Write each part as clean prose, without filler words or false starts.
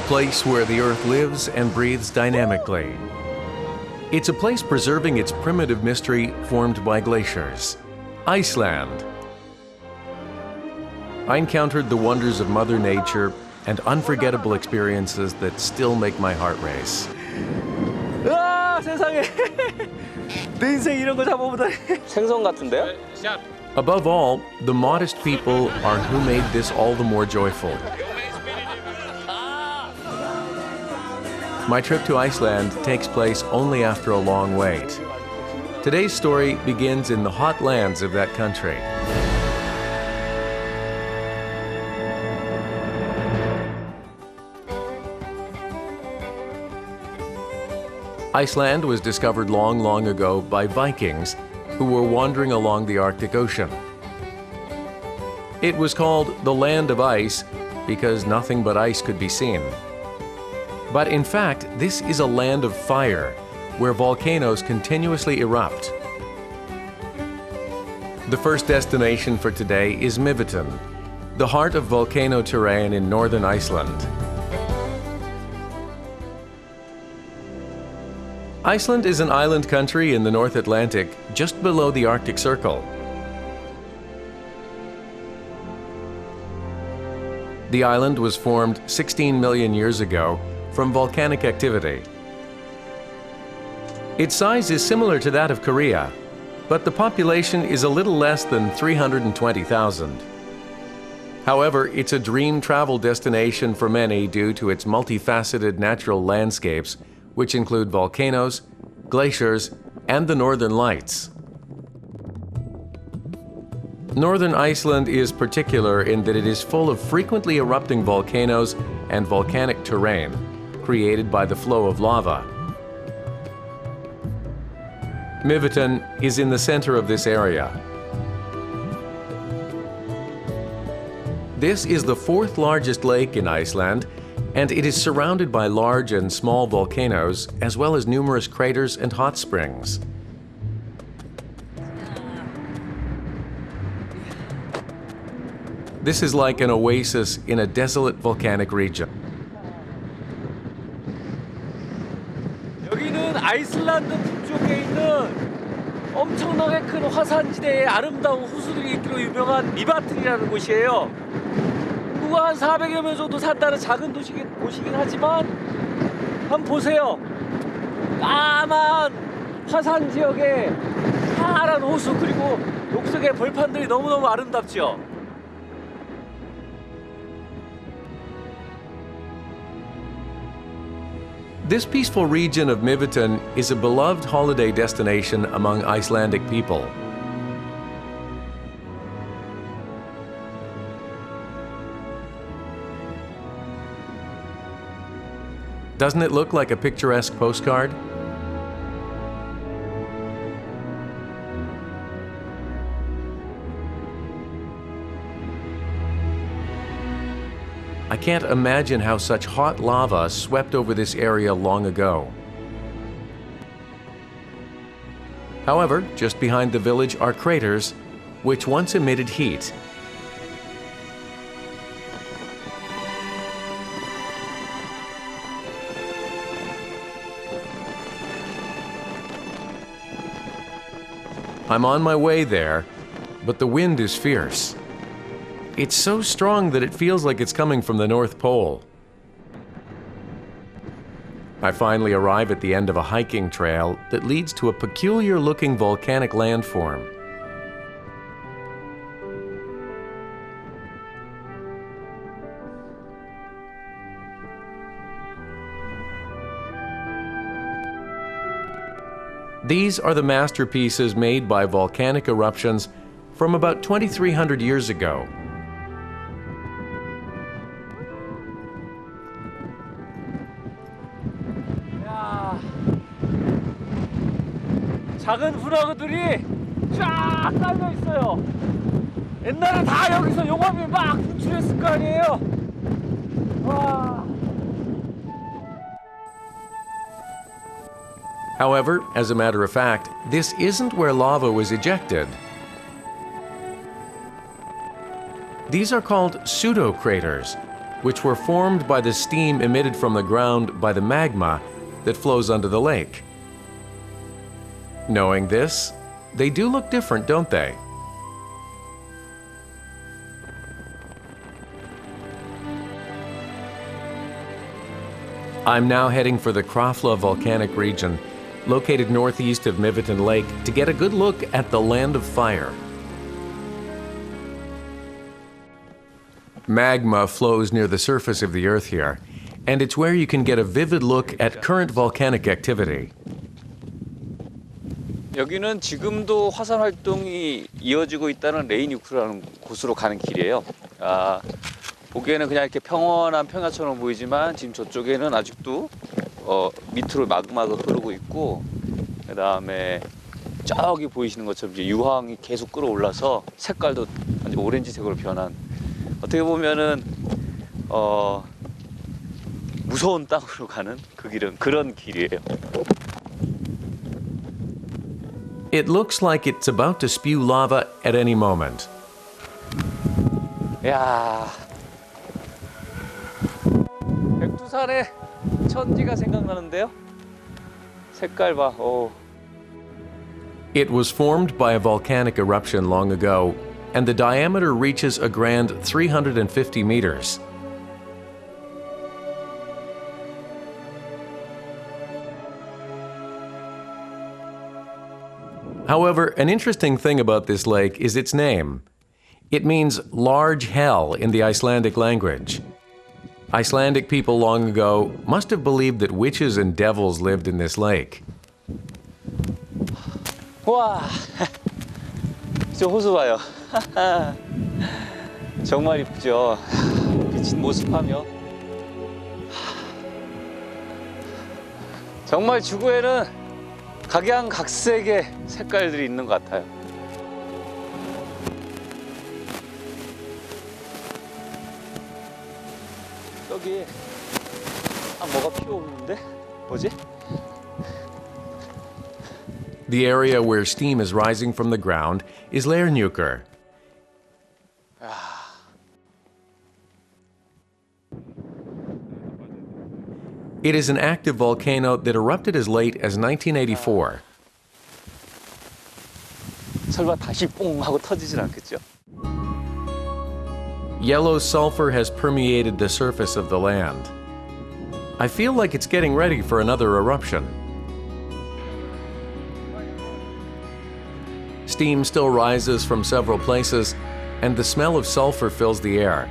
place where the Earth lives and breathes dynamically. It's a place preserving its primitive mystery formed by glaciers. Iceland. I encountered the wonders of Mother Nature and unforgettable experiences that still make my heart race. 아, 세상에. 내 인생 이런 거 잡아보다니. 생선 같은데요? Above all, the modest people are who made this all the more joyful. My trip to Iceland takes place only after a long wait. Today's story begins in the hot lands of that country. Iceland was discovered long, long ago by Vikings who were wandering along the Arctic Ocean. It was called the Land of Ice because nothing but ice could be seen. But in fact, this is a land of fire, where volcanoes continuously erupt. The first destination for today is Myvitan, the heart of volcano terrain in northern Iceland. Iceland is an island country in the North Atlantic, just below the Arctic Circle. The island was formed 16 million years ago from volcanic activity. Its size is similar to that of Korea, but the population is a little less than 320,000. However, it's a dream travel destination for many due to its multifaceted natural landscapes, which include volcanoes, glaciers, and the Northern Lights. Northern Iceland is particular in that it is full of frequently erupting volcanoes and volcanic terrain, created by the flow of lava. Mivitan is in the center of this area. This is the fourth largest lake in Iceland, and it is surrounded by large and small volcanoes, as well as numerous craters and hot springs. This is like an oasis in a desolate volcanic region. 여기는 아이슬란드 북쪽에 있는 엄청나게 큰 화산지대의 아름다운 호수들이 있기로 유명한 미바튼이라는 곳이에요. 인구가 한 400여 명 정도 산다는 작은 도시긴 하지만 한번 보세요. 까만 화산 지역에 파란 호수 그리고 녹색의 벌판들이 너무너무 아름답죠. This peaceful region of Mivitan is a beloved holiday destination among Icelandic people. Doesn't it look like a picturesque postcard? I can't imagine how such hot lava swept over this area long ago. However, just behind the village are craters, which once emitted heat. I'm on my way there, but the wind is fierce. It's so strong that it feels like it's coming from the North Pole. I finally arrive at the end of a hiking trail that leads to a peculiar-looking volcanic landform. These are the masterpieces made by volcanic eruptions from about 2,300 years ago. 작은 브라그들이 쫙 깔려 있어요. 옛날에 다 여기서 용암이 막 분출했을 거 아니에요. 와. However, as a matter of fact, this isn't where lava was ejected. These are called pseudo craters, which were formed by the steam emitted from the ground by the magma that flows under the lake. Knowing this, they do look different, don't they? I'm now heading for the Krafla volcanic region, located northeast of Mivitan Lake, to get a good look at the Land of Fire. Magma flows near the surface of the Earth here, and it's where you can get a vivid look at current volcanic activity. 여기는 지금도 화산 활동이 이어지고 있다는 레이뉴크라는 곳으로 가는 길이에요. 보기에는 그냥 이렇게 평온한 평야처럼 보이지만 지금 저쪽에는 아직도 밑으로 마그마가 흐르고 있고, 그 다음에 저기 보이시는 것처럼 이제 유황이 계속 끌어올라서 색깔도 완전 오렌지색으로 변한, 어떻게 보면은 무서운 땅으로 가는 그 길은 그런 길이에요. It looks like it's about to spew lava at any moment. 야, 백두산의 천지가 생각나는데요. 색깔 봐. 오. It was formed by a volcanic eruption long ago, and the diameter reaches a grand 350 meters. However, an interesting thing about this lake is its name. It means large hell in the Icelandic language. Icelandic people long ago must have believed that witches and devils lived in this lake. 와, 저 호수 봐요. 정말 이쁘죠. 비친 모습하며. 정말 지구에는 각양각색의 색깔들이 있는 것 같아요. 여기 뭐가 피어오르는데? 뭐지? The area where steam is rising from the ground is Leirhnjúkur. It is an active volcano that erupted as late as 1984. 설마 다시 뽕 하고 터지진 않겠죠? Yellow sulfur has permeated the surface of the land. I feel like it's getting ready for another eruption. Steam still rises from several places, and the smell of sulfur fills the air.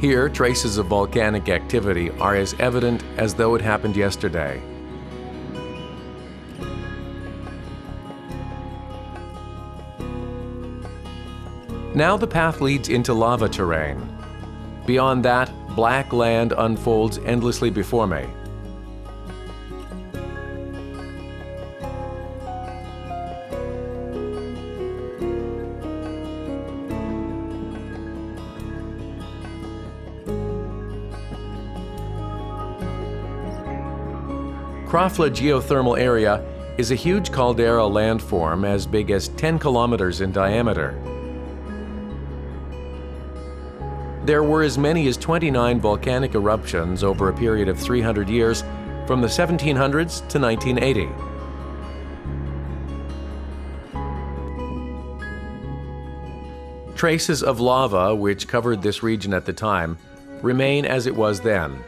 Here, traces of volcanic activity are as evident as though it happened yesterday. Now the path leads into lava terrain. Beyond that, black land unfolds endlessly before me. Krafla geothermal area is a huge caldera landform as big as 10 kilometers in diameter. There were as many as 29 volcanic eruptions over a period of 300 years, from the 1700s to 1980. Traces of lava, which covered this region at the time, remain as it was then.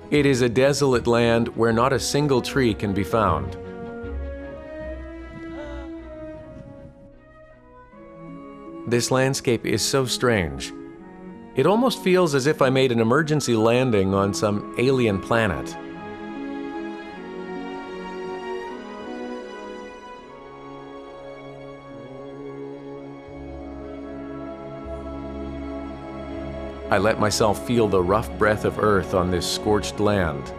It is a desolate land where not a single tree can be found. This landscape is so strange. It almost feels as if I made an emergency landing on some alien planet. I let myself feel the rough breath of earth on this scorched land.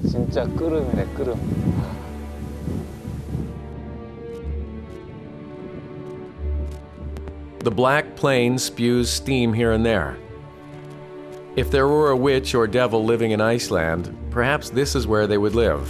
진짜 끓음이네, 끓음. The black plain spews steam here and there. If there were a witch or devil living in Iceland, perhaps this is where they would live.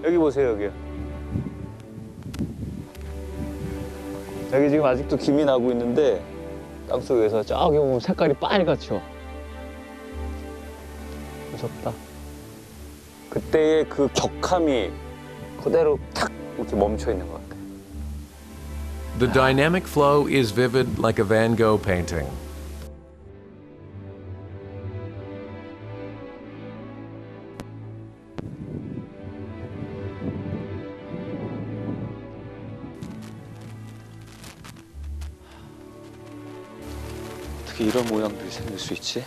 여기 보세요, 여기요. 여기 지금 아직도 김이 나고 있는데 땅속에서 저기 보면 색깔이 빨갛죠. 무섭다. 그때의 그 격함이 그대로 탁 이렇게 멈춰 있는 것 같아요. The dynamic flow is vivid like a Van Gogh painting. 어떻게 이런 모양들이 생길 수 있지?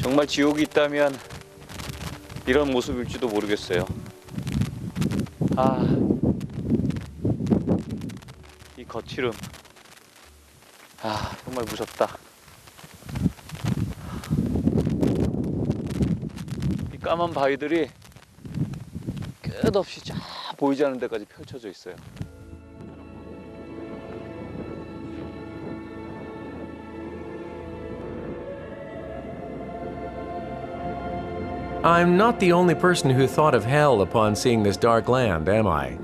정말 지옥이 있다면 이런 모습일지도 모르겠어요. 이 거칠음. 정말 무섭다. 이 까만 바위들이 끝없이 쫙 보이지 않는 데까지 펼쳐져 있어요. I'm not the only person who thought of hell upon seeing this dark land, am I?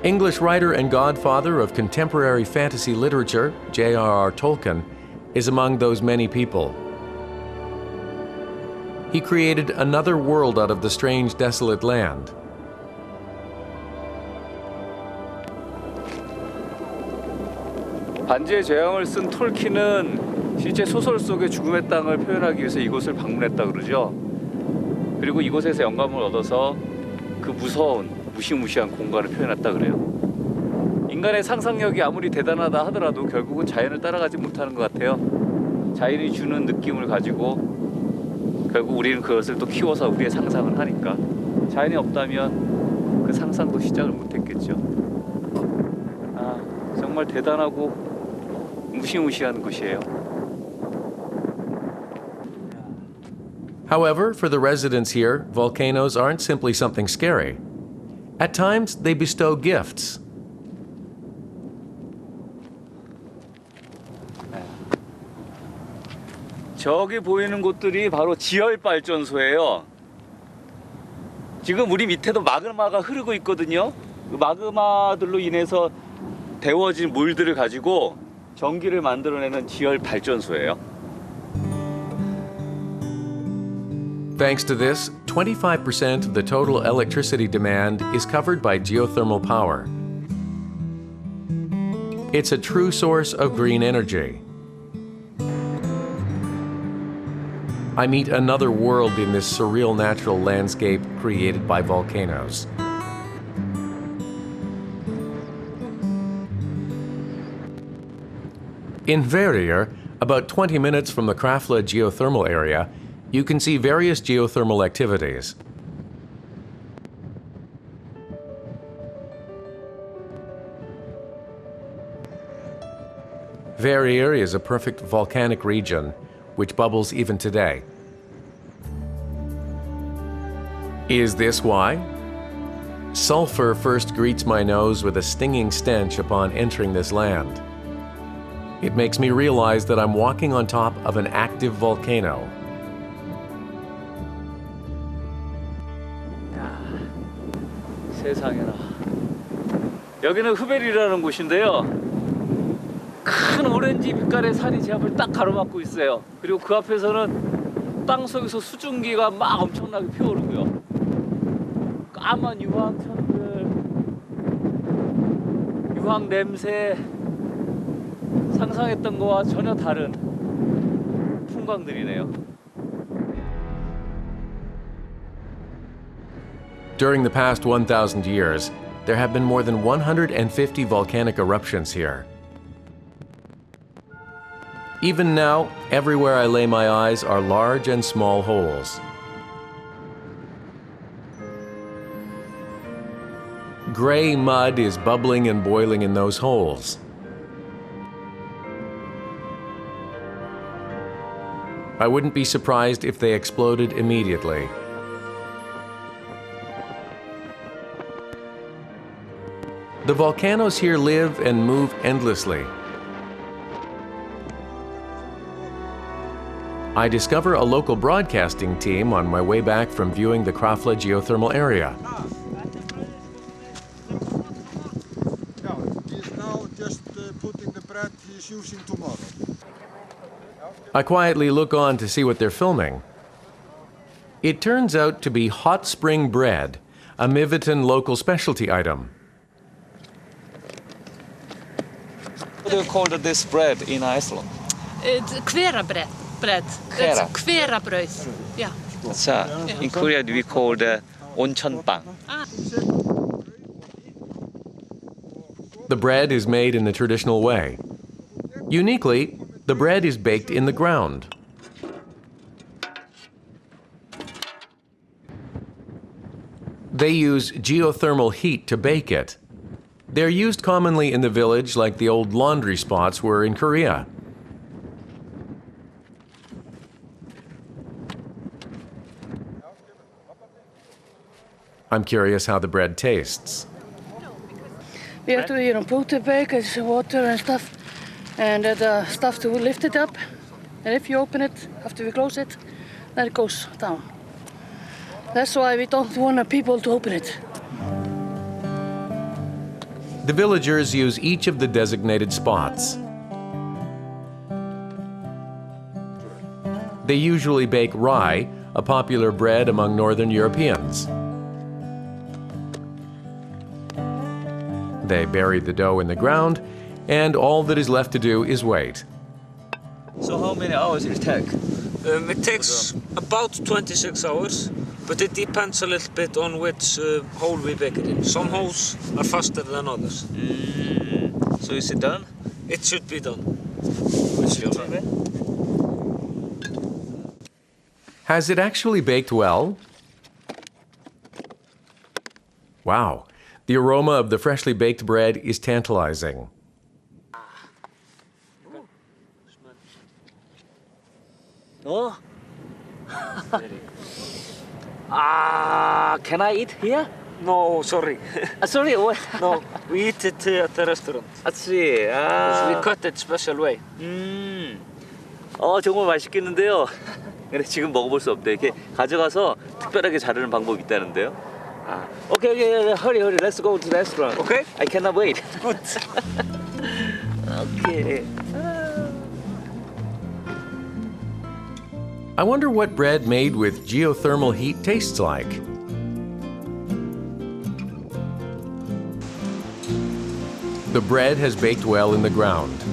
English writer and godfather of contemporary fantasy literature, J.R.R. Tolkien, is among those many people. He created another world out of the strange, desolate land. 반지의 제왕을 쓴 톨킨은 실제 소설 속의 죽음의 땅을 표현하기 위해서 이곳을 방문했다 그러죠. 그리고 이곳에서 영감을 얻어서 그 무서운 무시무시한 공간을 표현했다 그래요. 인간의 상상력이 아무리 대단하다 하더라도 결국은 자연을 따라가지 못하는 것 같아요. 자연이 주는 느낌을 가지고 결국 우리는 그것을 또 키워서 우리의 상상을 하니까 자연이 없다면 그 상상도 시작을 못했겠죠. 정말 대단하고 무시무시한 곳이에요. However, for the residents here, volcanoes aren't simply something scary. At times, they bestow gifts. 저기 보이는 곳들이 바로 지열 발전소예요. 지금 우리 밑에도 마그마가 흐르고 있거든요. 그 마그마들로 인해서 데워진 물들을 가지고 전기를 만들어내는 지열 발전소예요. Thanks to this, 25% of the total electricity demand is covered by geothermal power. It's a true source of green energy. I meet another world in this surreal natural landscape created by volcanoes. In Verrier, about 20 minutes from the Krafla geothermal area, you can see various geothermal activities. Verrier is a perfect volcanic region, which bubbles even today. Is this why? Sulfur first greets my nose with a stinging stench upon entering this land. It makes me realize that I'm walking on top of an active volcano. 세상에나. 여기는 흐베리라는 곳인데요. 큰 오렌지 빛깔의 산이 제 앞을 딱 가로막고 있어요. 그리고 그 앞에서는 땅속에서 수증기가 막 엄청나게 피어오르고요. 까만 유황천들, 유황 냄새, 상상했던 거와 전혀 다른 풍광들이네요. During the past 1,000 years, there have been more than 150 volcanic eruptions here. Even now, everywhere I lay my eyes are large and small holes. Gray mud is bubbling and boiling in those holes. I wouldn't be surprised if they exploded immediately. The volcanoes here live and move endlessly. I discover a local broadcasting team on my way back from viewing the Krafla geothermal area. He's now just putting the bread he's using tomorrow. I quietly look on to see what they're filming. It turns out to be hot spring bread, a Mivitan local specialty item. What do you call this bread in Iceland? It's hverabröd. That's hverabröd. Yeah. 자, in Korea we call the 온천빵. The bread is made in the traditional way. Uniquely, the bread is baked in the ground. They use geothermal heat to bake it. They're used commonly in the village like the old laundry spots were in Korea. I'm curious how the bread tastes. We have to, put the bake, it's water and stuff, and the stuff to lift it up. And if you open it, after we close it, then it goes down. That's why we don't want people to open it. The villagers use each of the designated spots. They usually bake rye, a popular bread among Northern Europeans. They bury the dough in the ground, and all that is left to do is wait. So how many hours it take? It takes about 26 hours, but it depends a little bit on which hole we bake it in. Some holes are faster than others. So is it done? It should be done. Has it actually baked well? Wow, the aroma of the freshly baked bread is tantalizing. Oh? Can I eat here? No, sorry. Sorry. No, we eat it at the restaurant. I see. We cut it special way. 정말 맛있겠는데요. 근데 지금 먹어볼 수 없대. 이렇게 가져가서 특별하게 자르는 방법이 있다는데요. Okay, hurry, let's go to the restaurant. Okay? I cannot wait. Good. Okay. I wonder what bread made with geothermal heat tastes like. The bread has baked well in the ground.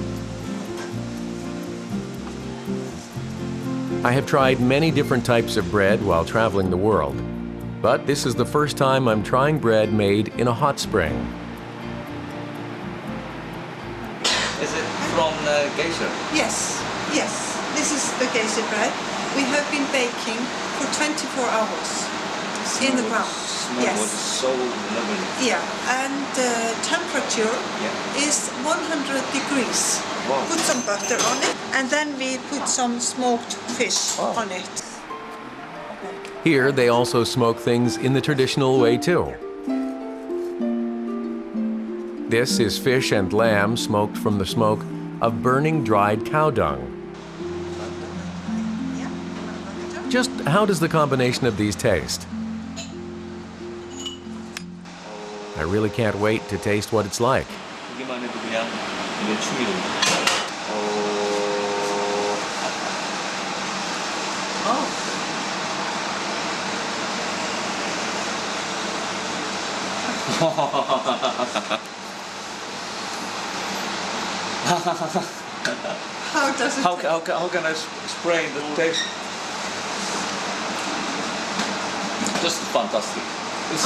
I have tried many different types of bread while traveling the world, but this is the first time I'm trying bread made in a hot spring. Is it from the geysir? Yes. This is the geyser bread. We have been baking for 24 hours in the ground. Yes. Was so lovely. Yeah, and the temperature is 100 degrees. Wow. Put some butter on it, and then we put some smoked fish on it. Here, they also smoke things in the traditional way too. This is fish and lamb smoked from the smoke of burning dried cow dung. Just how does the combination of these taste? I really can't wait to taste what it's like. 보기만 해도 그냥 이게 춤이로. How does it How can I spray the taste? Just fantastic. It's,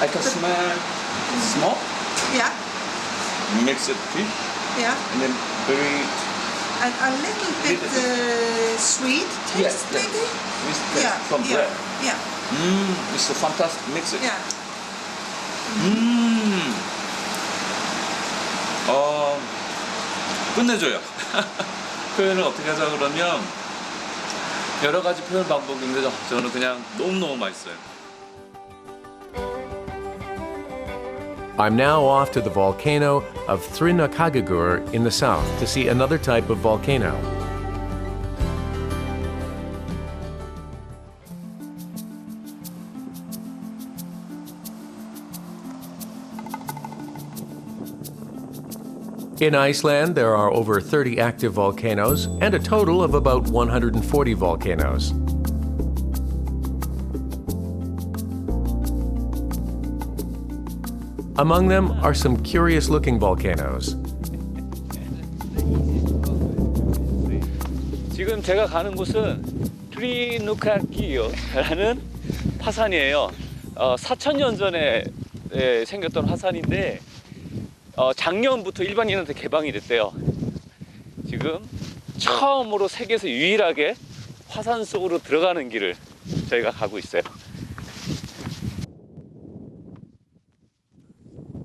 I can smell smoke, Yeah, mixed fish, yeah. and then very And a little bit sweet taste, maybe? with Yeah, from yeah, bread. yeah, It's a fantastic mix. yeah. 끝내줘요. 표현을 어떻게 하자 그러면 여러 가지 표현 방법이 있는데 저는 그냥 너무너무 맛있어요. I'm now off to the volcano of Thrinakagagur in the south to see another type of volcano. In Iceland, there are over 30 active volcanoes and a total of about 140 volcanoes. Among them are some curious-looking volcanoes. 지금 제가 가는 곳은 트리누카기요라는 화산이에요. 4,000년 전에 생겼던 화산인데 작년부터 일반인한테 개방이 됐대요. 지금 처음으로 세계에서 유일하게 화산 속으로 들어가는 길을 저희가 가고 있어요.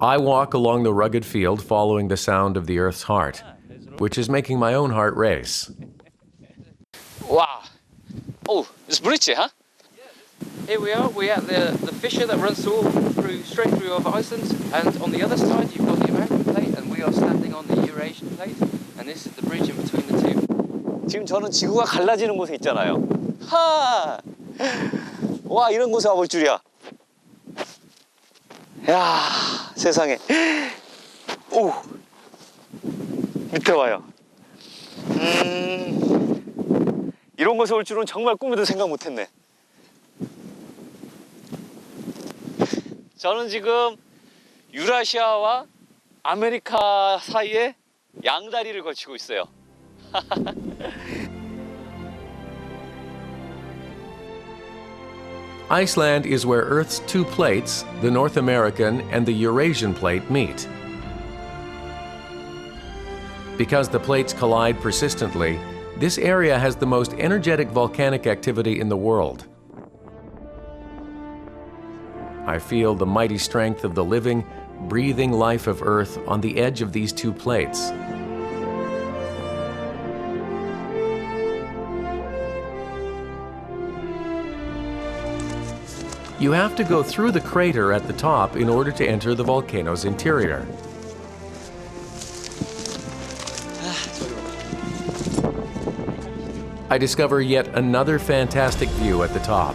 I walk along the rugged field following the sound of the Earth's heart, which is making my own heart race. Wow. Oh, it's bridge, huh? Here we are. We're at the fissure that runs straight through over Iceland, and on the other side you've got the American plate, and we are standing on the Eurasian plate, and this is the bridge in between the two. 지금 저는 지구가 갈라지는 곳에 있잖아요. 하! 와, 이런 곳에 와볼 줄이야. 야, 세상에. 오! 밑에 와요. 이런 곳에 올 줄은 정말 꿈에도 생각 못했네. 저는 지금 유라시아와 아메리카 사이에 양다리를 걸치고 있어요. Iceland is where Earth's two plates, the North American and the Eurasian plate, meet. Because the plates collide persistently, this area has the most energetic volcanic activity in the world. I feel the mighty strength of the living, breathing life of Earth on the edge of these two plates. You have to go through the crater at the top in order to enter the volcano's interior. I discover yet another fantastic view at the top.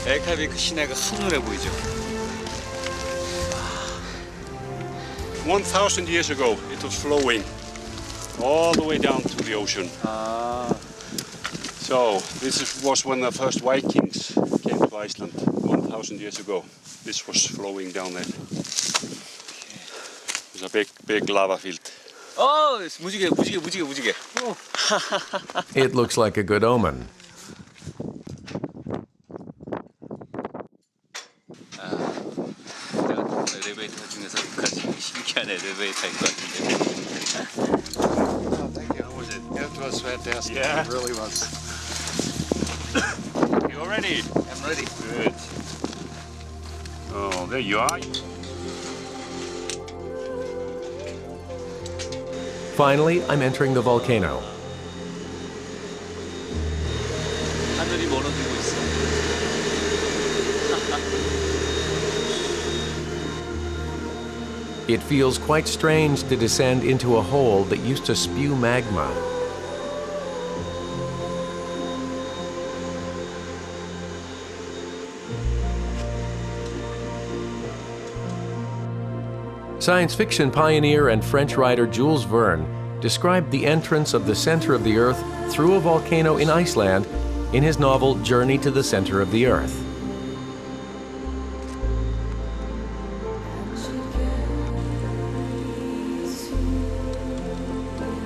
엘카비크 시내가 한눈에 보이죠. 1,000 years ago, it was flowing all the way down to the ocean. So was when the first Vikings came to Iceland 1,000 years ago. This was flowing down there. It's a big lava field. 무지개. It looks like a good omen. 엘리베이터 중에서 가장 신기한 엘리베이터인 것 같은데. Thank you. How was it? It was fantastic. Yeah. It really was. You all ready? I'm ready. Good. Oh, there you are. Finally, I'm entering the volcano. 하늘이 멀어지고 있어. It feels quite strange to descend into a hole that used to spew magma. Science fiction pioneer and French writer Jules Verne described the entrance of the center of the Earth through a volcano in Iceland in his novel Journey to the Center of the Earth.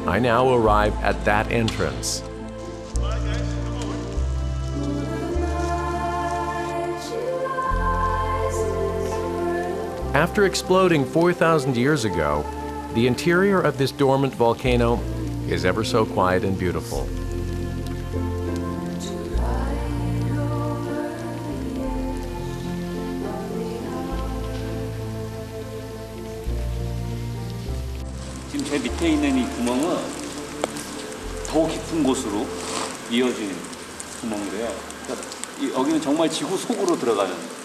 I now arrive at that entrance. Alright guys, come After exploding 4,000 years ago, the interior of this dormant volcano is ever so quiet and beautiful. 지금 제 밑에 있는 이 구멍은 더 깊은 곳으로 이어진 구멍이래요. 그러니까 여기는 정말 지구 속으로 들어가는.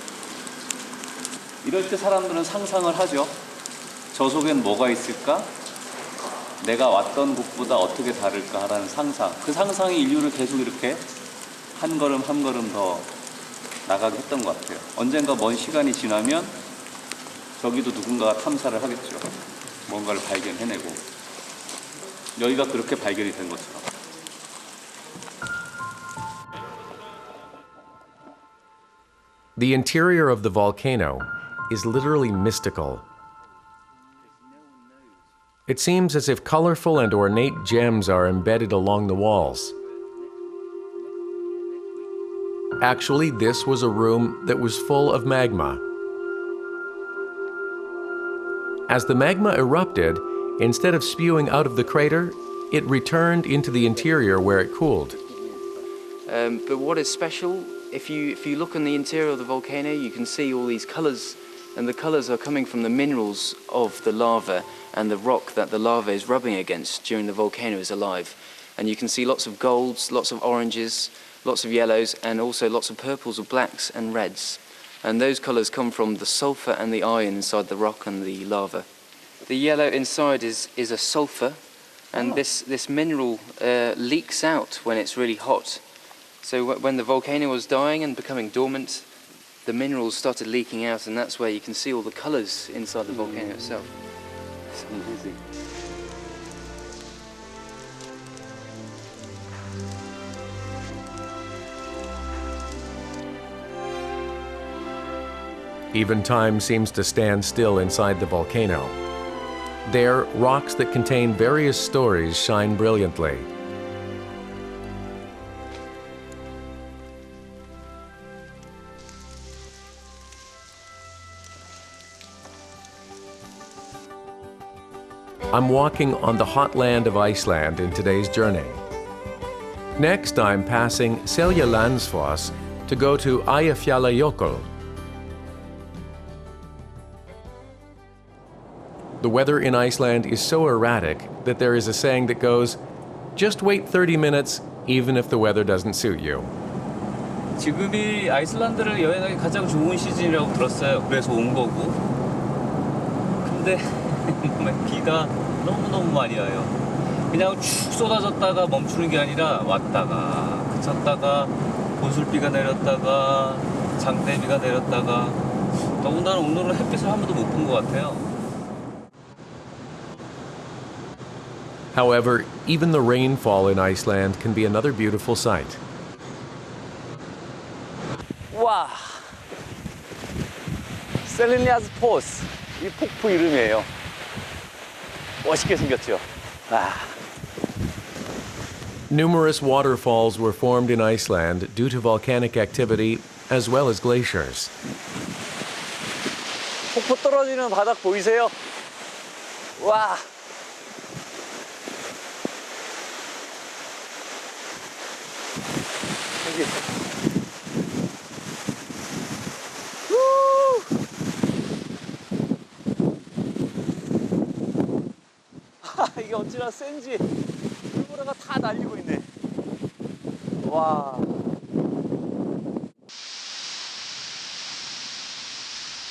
이럴 때 사람들은 상상을 하죠. 저 속엔 뭐가 있을까? 내가 왔던 곳보다 어떻게 다를까 하라는 상상. 그 상상이 인류를 계속 이렇게 한 걸음 한 걸음 더 나가게 했던 것 같아요. 언젠가 먼 시간이 지나면 저기도 누군가가 탐사를 하겠죠. 뭔가를 발견해내고. 여기가 그렇게 발견이 된 것처럼. The interior of the volcano is literally mystical. It seems as if colorful and ornate gems are embedded along the walls. Actually, this was a room that was full of magma. As the magma erupted, instead of spewing out of the crater, it returned into the interior where it cooled. But what is special, if you look in the interior of the volcano, you can see all these colors, and the colors are coming from the minerals of the lava and the rock that the lava is rubbing against during the volcano is alive. And you can see lots of golds, lots of oranges, lots of yellows, and also lots of purples, of blacks and reds. And those colors come from the sulfur and the iron inside the rock and the lava. The yellow inside is a sulfur, and this mineral leaks out when it's really hot. So when the volcano was dying and becoming dormant, the minerals started leaking out, and that's where you can see all the colors inside the volcano itself. It's amazing. Even time seems to stand still inside the volcano. There, rocks that contain various stories shine brilliantly. I'm walking on the hot land of Iceland in today's journey. Next, I'm passing Seljalandsfoss to go to Eyjafjallajökull. The weather in Iceland is so erratic that there is a saying that goes, just wait 30 minutes even if the weather doesn't suit you. 지금이 아이슬란드를 여행하기 가장 좋은 시즌이라고 들었어요. 그래서 온 거고. 근데 비가 너무너무 많이 와요. 그냥 축 쏟아졌다가 멈추는 게 아니라 왔다가 그쳤다가 본술비가 내렸다가 장대비가 내렸다가 더군다나 오늘은 햇빛을 한 번도 못 본 것 같아요. However, even the rainfall in Iceland can be another beautiful sight. 와, 셀리니아스포스, 이 폭포 이름이에요. 멋있게 생겼죠? 아. Numerous waterfalls were formed in Iceland due to volcanic activity as well as glaciers. 폭포 떨어지는 바닥 보이세요? 와. 여기. 이게 어찌나 센지 물보라가 다 날리고 있네. 와.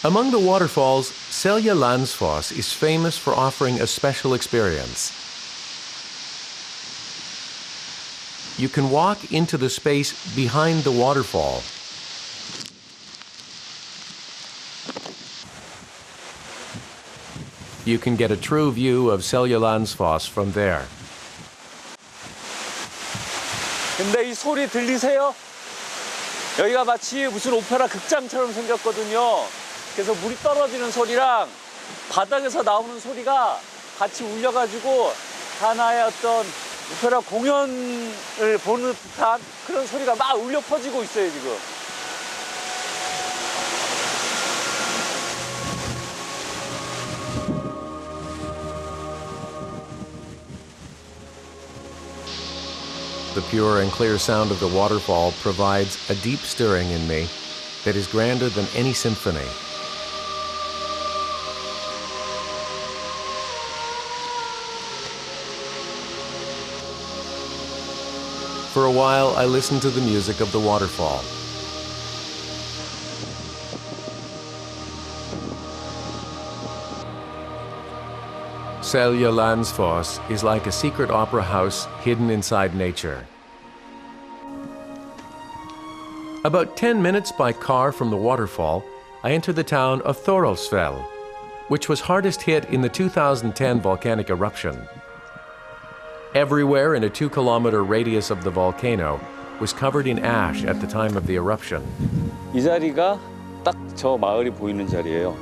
Among the waterfalls, Seljalandsfoss is famous for offering a special experience. You can walk into the space behind the waterfall. You can get a true view of Seljalandsfoss from there. 근데 이 소리 들리세요? 여기가 마치 무슨 오페라 극장처럼 생겼거든요. 그래서 물이 떨어지는 소리랑 바닥에서 나오는 소리가 같이 울려가지고 하나의 어떤 오페라 공연을 보는 듯한 그런 소리가 막 울려 퍼지고 있어요, 지금. the pure and clear sound of the waterfall provides a deep stirring in me that is grander than any symphony. For a while, I listened to the music of the waterfall. Selja Landsfoss is like a secret opera house hidden inside nature. About 10 minutes by car from the waterfall, I enter the town of Thorolfsfell, which was hardest hit in the 2010 volcanic eruption. Everywhere in a 2-kilometer radius of the volcano was covered in ash at the time of the eruption. 이 자리가 딱 저 마을이 보이는 자리예요.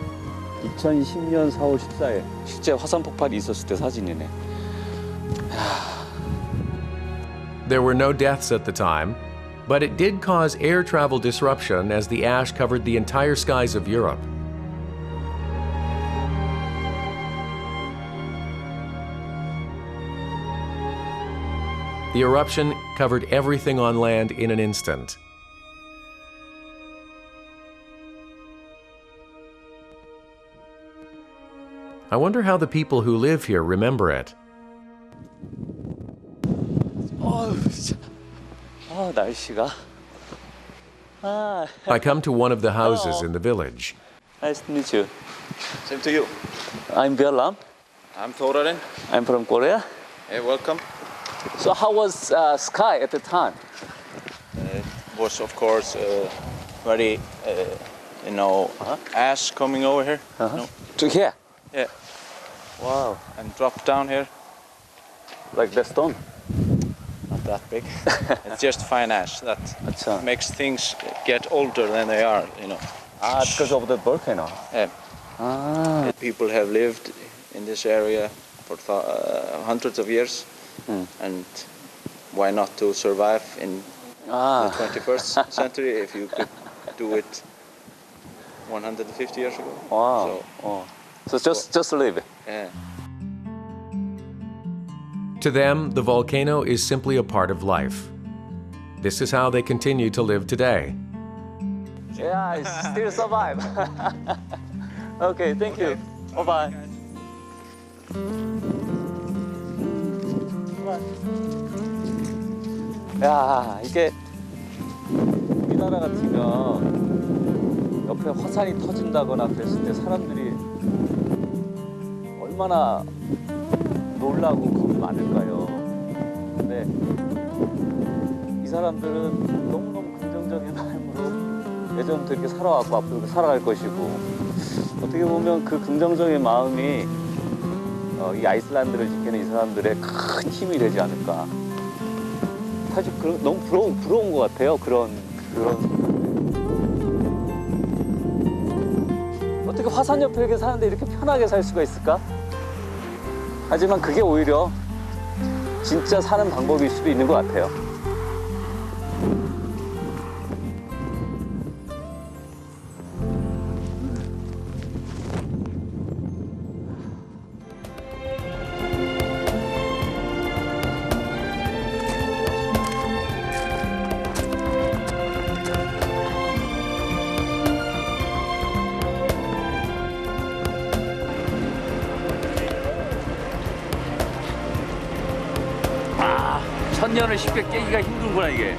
2010년 4월 14일 실제 화산 폭발이 있었을 때 사진이네. There were no deaths at the time, but it did cause air travel disruption as the ash covered the entire skies of Europe. The eruption covered everything on land in an instant. I wonder how the people who live here remember it. 날씨가. I come to one of the houses in the village. Nice to meet you. Same to you. I'm Björlam. I'm Thoraren. I'm from Korea. Hey, welcome. So how was sky at the time? It was, of course, very, ash coming over here. You know? To here? Yeah. Wow. And dropped down here. Like the stone? Not that big. It's just fine ash that Achha. makes things get older than they are, you know. Because of the volcano. Yeah. People have lived in this area for hundreds of years. And why not to survive in the 21st century if you could do it 150 years ago? Wow. So just live. Yeah. To them, the volcano is simply a part of life. This is how they continue to live today. Yeah, I still survive. Okay, thank you. Bye-bye. 야, 이게 우리나라 같으면 옆에 화산이 터진다거나 그랬을 때 사람들이 얼마나 놀라고 겁이 많을까요? 근데 이 사람들은 너무너무 긍정적인 마음으로 예전부터 이렇게 살아왔고 앞으로도 살아갈 것이고 어떻게 보면 그 긍정적인 마음이 이 아이슬란드를 지키는 이 사람들의 큰 힘이 되지 않을까. 사실 너무 부러운 것 같아요. 그런 어떻게 화산 옆에 이렇게 사는데 이렇게 편하게 살 수가 있을까? 하지만 그게 오히려 진짜 사는 방법일 수도 있는 것 같아요. 천년을 쉽게 깨기가 힘든구나 이게.